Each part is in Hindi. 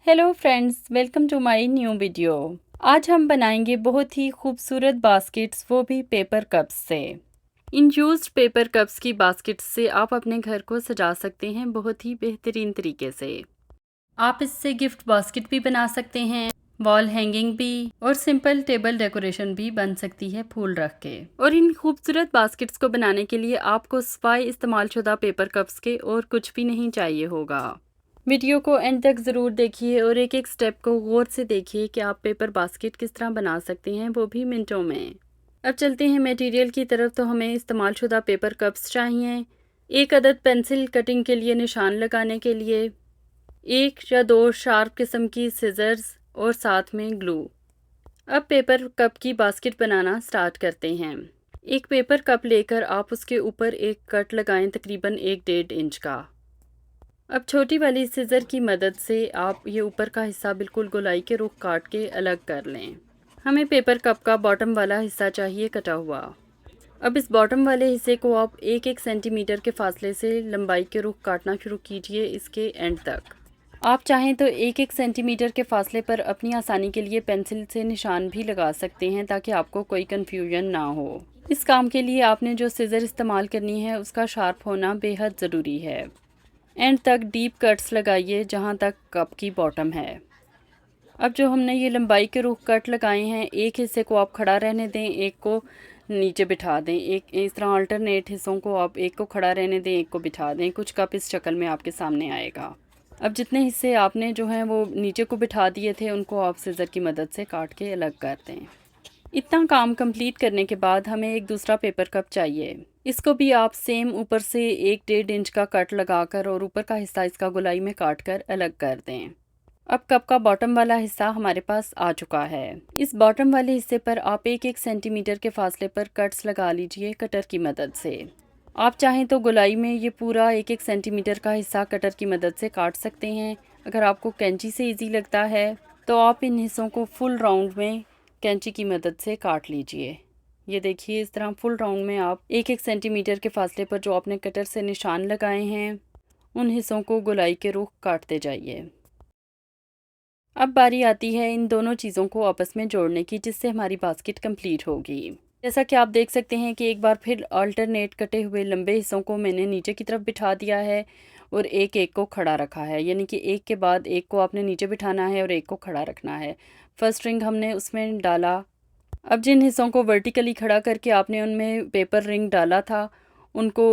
Hello friends, welcome to my new video. आज हम बनाएंगे बहुत ही खूबसूरत बास्केट्स, वो भी पेपर कप्स से। इन यूज्ड पेपर कप्स की बास्केट्स से आप अपने घर को सजा सकते हैं बहुत ही बेहतरीन तरीके से। आप इससे गिफ्ट बास्केट भी बना सकते हैं, वॉल हैंगिंग भी, और सिंपल टेबल डेकोरेशन भी बन सकती है फूल रख के। और इन खूबसूरत बास्केट्स को बनाने के लिए आपको सिवाय इस्तेमाल शुदा पेपर कप्स के और कुछ भी नहीं चाहिए होगा। वीडियो को एंड तक ज़रूर देखिए और एक एक स्टेप को गौर से देखिए कि आप पेपर बास्केट किस तरह बना सकते हैं, वो भी मिनटों में। अब चलते हैं मटेरियल की तरफ। तो हमें इस्तेमाल शुदा पेपर कप्स चाहिए, एक अदद पेंसिल कटिंग के लिए निशान लगाने के लिए, एक या दो शार्प किस्म की सिजर्स और साथ में ग्लू। अब पेपर कप की बास्केट बनाना स्टार्ट करते हैं। एक पेपर कप लेकर आप उसके ऊपर एक कट लगाएं तकरीबन 1-1.5 इंच का। अब छोटी वाली सिज़र की मदद से आप ये ऊपर का हिस्सा बिल्कुल गोलाई के रुख काट के अलग कर लें। हमें पेपर कप का बॉटम वाला हिस्सा चाहिए कटा हुआ। अब इस बॉटम वाले हिस्से को आप 1-1 सेंटीमीटर के फासले से लंबाई के रुख काटना शुरू कीजिए इसके एंड तक। आप चाहें तो 1-1 सेंटीमीटर के फासले पर अपनी आसानी के लिए पेंसिल से निशान भी लगा सकते हैं ताकि आपको कोई कन्फ्यूजन ना हो। इस काम के लिए आपने जो सिज़र इस्तेमाल करनी है उसका शार्प होना बेहद ज़रूरी है। एंड तक डीप कट्स लगाइए जहाँ तक कप की बॉटम है। अब जो हमने ये लंबाई के रुख कट लगाए हैं, एक हिस्से को आप खड़ा रहने दें, एक को नीचे बिठा दें। एक इस तरह अल्टरनेट हिस्सों को आप एक को खड़ा रहने दें, एक को बिठा दें। कुछ कप इस शक्ल में आपके सामने आएगा। अब जितने हिस्से आपने जो हैं वो नीचे को बिठा दिए थे, उनको आप सिज़र की मदद से काट के अलग कर दें। इतना काम कंप्लीट करने के बाद हमें एक दूसरा पेपर कप चाहिए। इसको भी आप सेम ऊपर से 1-1.5 इंच का कट लगाकर और ऊपर का हिस्सा इसका गोलाई में काट कर अलग कर दें। अब कप का बॉटम वाला हिस्सा हमारे पास आ चुका है। इस बॉटम वाले हिस्से पर आप 1-1 सेंटीमीटर के फासले पर कट्स लगा लीजिए कटर की मदद से। आप चाहें तो गोलाई में ये पूरा 1-1 सेंटीमीटर का हिस्सा कटर की मदद से काट सकते हैं। अगर आपको कैंची से ईजी लगता है तो आप इन हिस्सों को फुल राउंड में कैंची की मदद से काट लीजिए। ये देखिए, इस तरह फुल राउंड में आप 1-1 सेंटीमीटर के फासले पर जो आपने कटर से निशान लगाए हैं उन हिस्सों को गोलाई के रुख काटते जाइए। अब बारी आती है इन दोनों चीज़ों को आपस में जोड़ने की, जिससे हमारी बास्केट कंप्लीट होगी। जैसा कि आप देख सकते हैं कि एक बार फिर अल्टरनेट कटे हुए लंबे हिस्सों को मैंने नीचे की तरफ बिठा दिया है और एक एक को खड़ा रखा है, यानी कि एक के बाद एक को आपने नीचे बिठाना है और एक को खड़ा रखना है। फर्स्ट रिंग हमने उसमें डाला। अब जिन हिस्सों को वर्टिकली खड़ा करके आपने उनमें पेपर रिंग डाला था उनको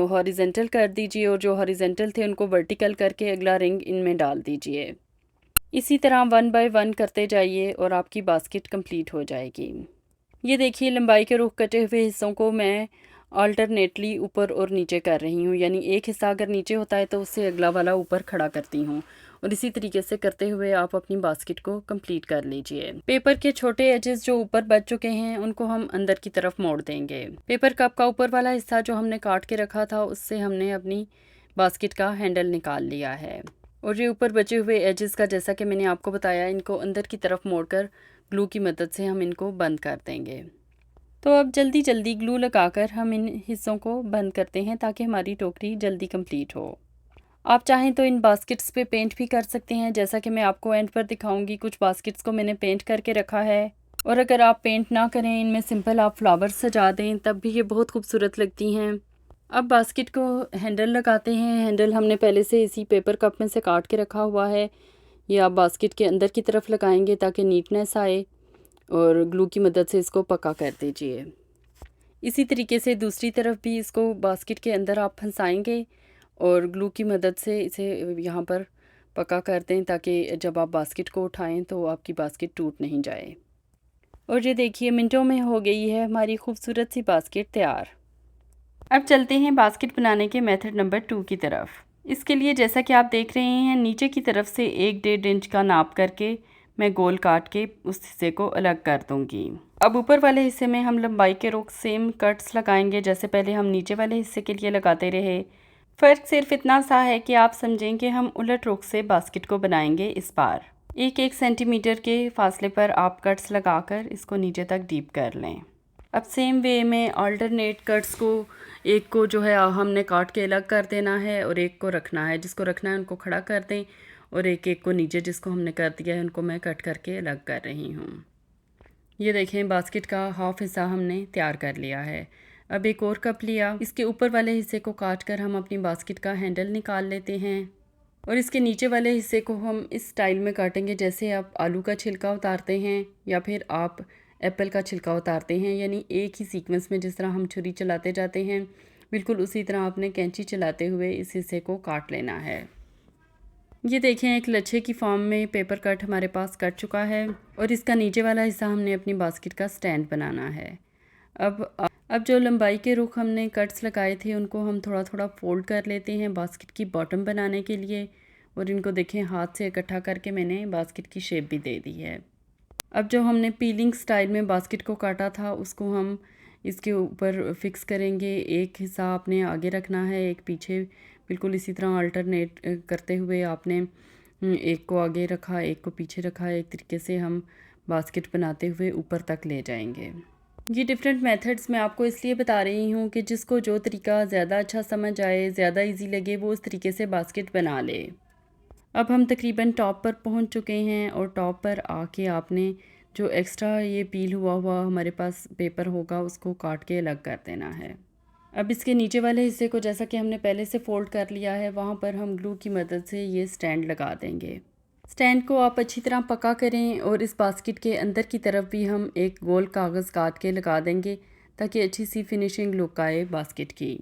हॉरिजेंटल कर दीजिए और जो हॉरिजेंटल थे उनको वर्टिकल करके अगला रिंग इनमें डाल दीजिए। इसी तरह 1 बाय 1 करते जाइए और आपकी बास्केट कंप्लीट हो जाएगी। ये देखिए, लंबाई के रुख कटे हुए हिस्सों को मैं अल्टरनेटली ऊपर और नीचे कर रही हूँ, यानी एक हिस्सा अगर नीचे होता है तो उससे अगला वाला ऊपर खड़ा करती हूँ और इसी तरीके से करते हुए आप अपनी बास्केट को कंप्लीट कर लीजिए। पेपर के छोटे एजेस जो ऊपर बच चुके हैं उनको हम अंदर की तरफ मोड़ देंगे। पेपर कप का ऊपर वाला हिस्सा जो हमने काट के रखा था उससे हमने अपनी बास्केट का हैंडल निकाल लिया है और ये ऊपर बचे हुए एजेस का, जैसा कि मैंने आपको बताया, इनको अंदर की तरफ मोड़कर ग्लू की मदद से हम इनको बंद कर देंगे। तो अब जल्दी जल्दी ग्लू लगाकर हम इन हिस्सों को बंद करते हैं ताकि हमारी टोकरी जल्दी कंप्लीट हो। आप चाहें तो इन बास्केट्स पे पेंट भी कर सकते हैं, जैसा कि मैं आपको एंड पर दिखाऊंगी। कुछ बास्केट्स को मैंने पेंट करके रखा है और अगर आप पेंट ना करें, इनमें सिंपल आप फ्लावर्स सजा दें, तब भी ये बहुत खूबसूरत लगती हैं। अब बास्केट को हैंडल लगाते हैं। हैंडल हमने पहले से इसी पेपर कप में से काट के रखा हुआ है। ये आप बास्केट के अंदर की तरफ लगाएंगे ताकि नीटनेस आए और ग्लू की मदद से इसको पक्का कर दीजिए। इसी तरीके से दूसरी तरफ भी इसको बास्केट के अंदर आप फंसाएंगे और ग्लू की मदद से इसे यहाँ पर पक्का कर दें ताकि जब आप बास्केट को उठाएं तो आपकी बास्केट टूट नहीं जाए। और ये देखिए, मिनटों में हो गई है हमारी खूबसूरत सी बास्केट तैयार। अब चलते हैं बास्केट बनाने के मेथड नंबर 2 की तरफ। इसके लिए जैसा कि आप देख रहे हैं, नीचे की तरफ से 1-1.5 इंच का नाप करके मैं गोल काट के उस हिस्से को अलग कर दूंगी। अब ऊपर वाले हिस्से में हम लंबाई के रुख सेम कट्स लगाएंगे जैसे पहले हम नीचे वाले हिस्से के लिए लगाते रहे। फ़र्क सिर्फ इतना सा है कि आप समझें कि हम उलट रुख से बास्केट को बनाएंगे। इस बार 1-1 सेंटीमीटर के फासले पर आप कट्स लगाकर इसको नीचे तक डीप कर लें। अब सेम वे में अल्टरनेट कट्स को, एक को जो है हमने काट के अलग कर देना है और एक को रखना है। जिसको रखना है उनको खड़ा कर दें और एक एक को नीचे जिसको हमने कर दिया है उनको मैं कट करके अलग कर रही हूँ। ये देखें बास्केट का हाफ हिस्सा हमने तैयार कर लिया है। अब एक और कप लिया, इसके ऊपर वाले हिस्से को काट कर हम अपनी बास्केट का हैंडल निकाल लेते हैं और इसके नीचे वाले हिस्से को हम इस स्टाइल में काटेंगे जैसे आप आलू का छिलका उतारते हैं या फिर आप एप्पल का छिलका उतारते हैं, यानी एक ही सीक्वेंस में जिस तरह हम छुरी चलाते जाते हैं बिल्कुल उसी तरह आपने कैंची चलाते हुए इस हिस्से को काट लेना है। ये देखें एक लच्छे की फॉर्म में पेपर कट हमारे पास कट चुका है और इसका नीचे वाला हिस्सा हमने अपनी बास्केट का स्टैंड बनाना है। अब जो लंबाई के रुख हमने कट्स लगाए थे उनको हम थोड़ा थोड़ा फोल्ड कर लेते हैं बास्केट की बॉटम बनाने के लिए और इनको देखें हाथ से इकट्ठा करके मैंने बास्केट की शेप भी दे दी है। अब जो हमने पीलिंग स्टाइल में बास्केट को काटा था उसको हम इसके ऊपर फिक्स करेंगे। एक हिस्सा आपने आगे रखना है, एक पीछे, बिल्कुल इसी तरह अल्टरनेट करते हुए आपने एक को आगे रखा, एक को पीछे रखा। एक तरीके से हम बास्केट बनाते हुए ऊपर तक ले जाएंगे। ये डिफरेंट मेथड्स मैं आपको इसलिए बता रही हूँ कि जिसको जो तरीका ज़्यादा अच्छा समझ आए, ज़्यादा इजी लगे, वो उस तरीके से बास्केट बना ले। अब हम तकरीबन टॉप पर पहुँच चुके हैं और टॉप पर आके आपने जो एक्स्ट्रा ये पील हुआ हुआ हमारे पास पेपर होगा उसको काट के अलग कर देना है। अब इसके नीचे वाले हिस्से को जैसा कि हमने पहले से फोल्ड कर लिया है वहाँ पर हम ग्लू की मदद से ये स्टैंड लगा देंगे। स्टैंड को आप अच्छी तरह पका करें और इस बास्केट के अंदर की तरफ भी हम एक गोल कागज़ काट के लगा देंगे ताकि अच्छी सी फिनिशिंग लुक आए बास्केट की।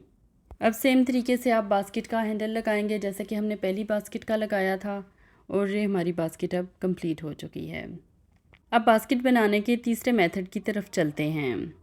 अब सेम तरीके से आप बास्केट का हैंडल लगाएंगे जैसा कि हमने पहली बास्केट का लगाया था और ये हमारी बास्केट अब कंप्लीट हो चुकी है। अब बास्केट बनाने के तीसरे मेथड की तरफ चलते हैं।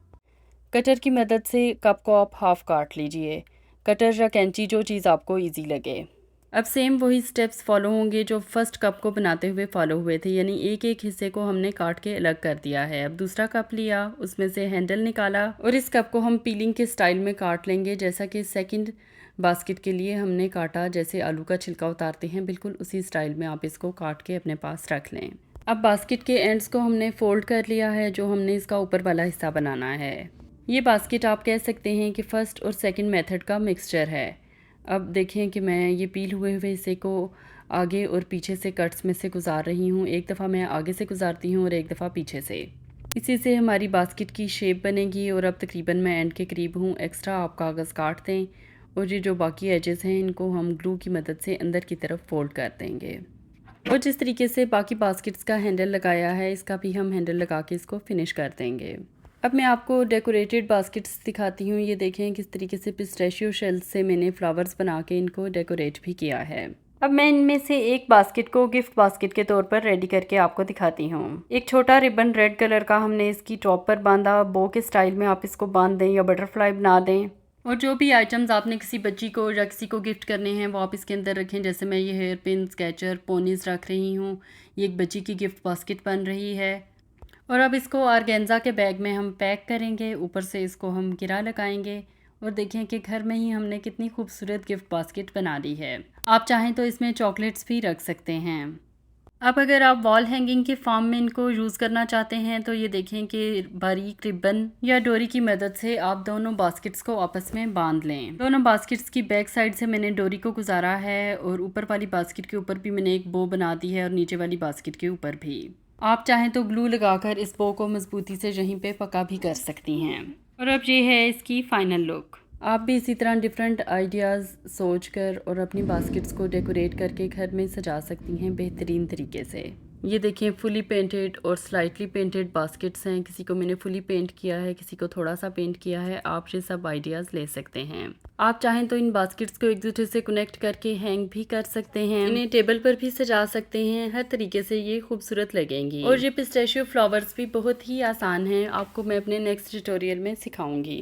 कटर की मदद से कप को आप हाफ़ काट लीजिए, कटर या कैंची जो चीज़ आपको इजी लगे। अब सेम वही स्टेप्स फॉलो होंगे जो फर्स्ट कप को बनाते हुए फॉलो हुए थे, यानी एक एक हिस्से को हमने काट के अलग कर दिया है। अब दूसरा कप लिया, उसमें से हैंडल निकाला और इस कप को हम पीलिंग के स्टाइल में काट लेंगे जैसा कि सेकंड बास्केट के लिए हमने काटा, जैसे आलू का छिलका उतारते हैं बिल्कुल उसी स्टाइल में आप इसको काट के अपने पास रख लें। अब बास्केट के एंड्स को हमने फोल्ड कर लिया है जो हमने इसका ऊपर वाला हिस्सा बनाना है। ये बास्केट आप कह सकते हैं कि फ़र्स्ट और सेकंड मेथड का मिक्सचर है। अब देखें कि मैं ये पील हुए हिस्से को आगे और पीछे से कट्स में से गुजार रही हूँ। एक दफ़ा मैं आगे से गुजारती हूँ और एक दफ़ा पीछे से। इसी से हमारी बास्केट की शेप बनेगी और अब तकरीबन मैं एंड के करीब हूँ। एक्स्ट्रा आप कागज़ काट दें और ये जो बाकी एजेस हैं इनको हम ग्लू की मदद से अंदर की तरफ फोल्ड कर देंगे। और जिस तरीके से बाकी बास्केट्स का हैंडल लगाया है इसका भी हम हैंडल लगा के इसको फिनिश कर देंगे। अब मैं आपको डेकोरेटेड बास्केट्स दिखाती हूँ। ये देखें किस तरीके से पिस्ताशियो शेल्स से मैंने फ्लावर्स बना के इनको डेकोरेट भी किया है। अब मैं इनमें से एक बास्केट को गिफ्ट बास्केट के तौर पर रेडी करके आपको दिखाती हूँ। एक छोटा रिबन रेड कलर का हमने इसकी टॉप पर बांधा। बो के स्टाइल में आप इसको बांध दें या बटरफ्लाई बना दें और जो भी आइटम्स आपने किसी बच्ची को या किसी को गिफ्ट करने हैं वो आप इसके अंदर रखें। जैसे मैं ये हेयर पिन, स्केचर, पोनीज रख रही हूँ। ये एक बच्ची की गिफ्ट बास्केट बन रही है। और अब इसको ऑर्गेन्जा के बैग में हम पैक करेंगे, ऊपर से इसको हम गिरा लगाएंगे और देखें कि घर में ही हमने कितनी खूबसूरत गिफ्ट बास्केट बना ली है। आप चाहें तो इसमें चॉकलेट्स भी रख सकते हैं। अब अगर आप वॉल हैंगिंग के फॉर्म में इनको यूज़ करना चाहते हैं तो ये देखें कि बारीक रिबन या डोरी की मदद से आप दोनों बास्केट्स को आपस में बांध लें। दोनों बास्केट्स की बैक साइड से मैंने डोरी को गुजारा है और ऊपर वाली बास्केट के ऊपर भी मैंने एक बो बना दी है और नीचे वाली बास्केट के ऊपर भी। आप चाहें तो ग्लू लगाकर इस बो को मजबूती से यहीं पे पका भी कर सकती हैं। और अब ये है इसकी फ़ाइनल लुक। आप भी इसी तरह डिफरेंट आइडियाज़ सोचकर और अपनी बास्केट्स को डेकोरेट करके घर में सजा सकती हैं बेहतरीन तरीके से। ये देखें फुली पेंटेड और स्लाइटली पेंटेड बास्केट्स हैं। किसी को मैंने फुली पेंट किया है, किसी को थोड़ा सा पेंट किया है। आप ये सब आइडियाज़ ले सकते हैं। आप चाहें तो इन बास्केट्स को एक दूसरे से कनेक्ट करके हैंग भी कर सकते हैं, इन्हें टेबल पर भी सजा सकते हैं। हर तरीके से ये खूबसूरत लगेंगी। और ये पिस्ताशियो फ्लावर्स भी बहुत ही आसान हैं, आपको मैं अपने नेक्स्ट ट्यूटोरियल में सिखाऊंगी।